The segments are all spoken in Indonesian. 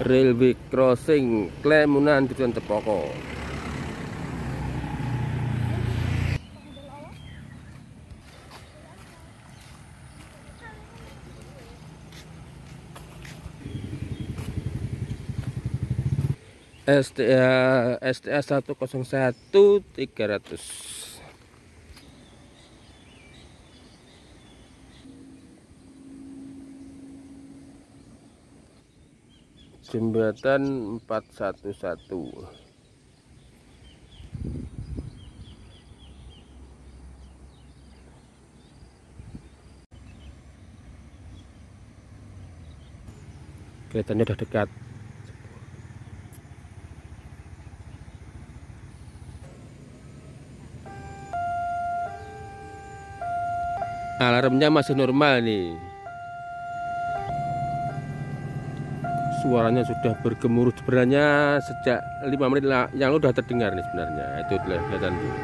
Railway Crossing Klemunan tujuan Cepoko. STA 101 300. Jembatan 411. Kelihatannya udah dekat. Alarmnya masih normal nih. Suaranya sudah bergemuruh sebenarnya sejak 5 menit yang lalu udah terdengar nih sebenarnya. Itu kelihatan tuh.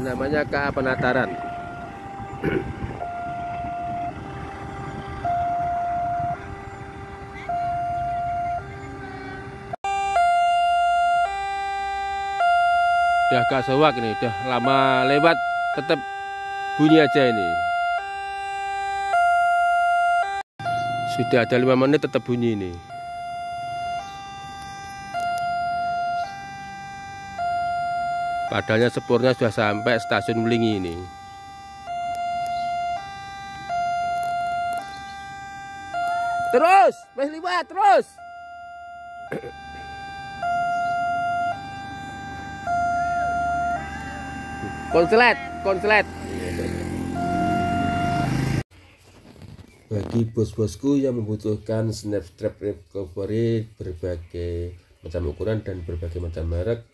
Namanya KA Penataran. Udah gak sewak ini, udah lama lewat tetap bunyi aja ini. Sudah ada 5 menit tetap bunyi ini. Padahal sepurnya sudah sampai stasiun Mlingi ini. Terus, wes liwat terus. Konslet. Bagi bos-bosku yang membutuhkan snapstrap recovery berbagai macam ukuran dan berbagai macam merek,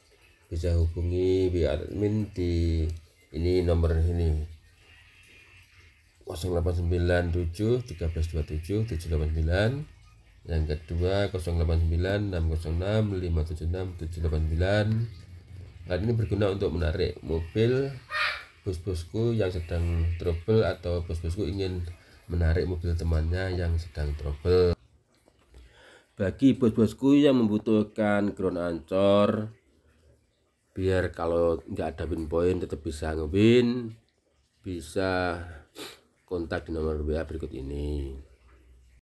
bisa hubungi WA admin di ini nomor ini 0897 1327 789, yang kedua 089 606 576 789. Alat ini berguna untuk menarik mobil bos-bosku yang sedang trouble atau bos-bosku ingin menarik mobil temannya yang sedang trouble. Bagi bos-bosku yang membutuhkan ground ancor biar kalau nggak ada win point tetap bisa ngewin, bisa kontak di nomor WA berikut ini.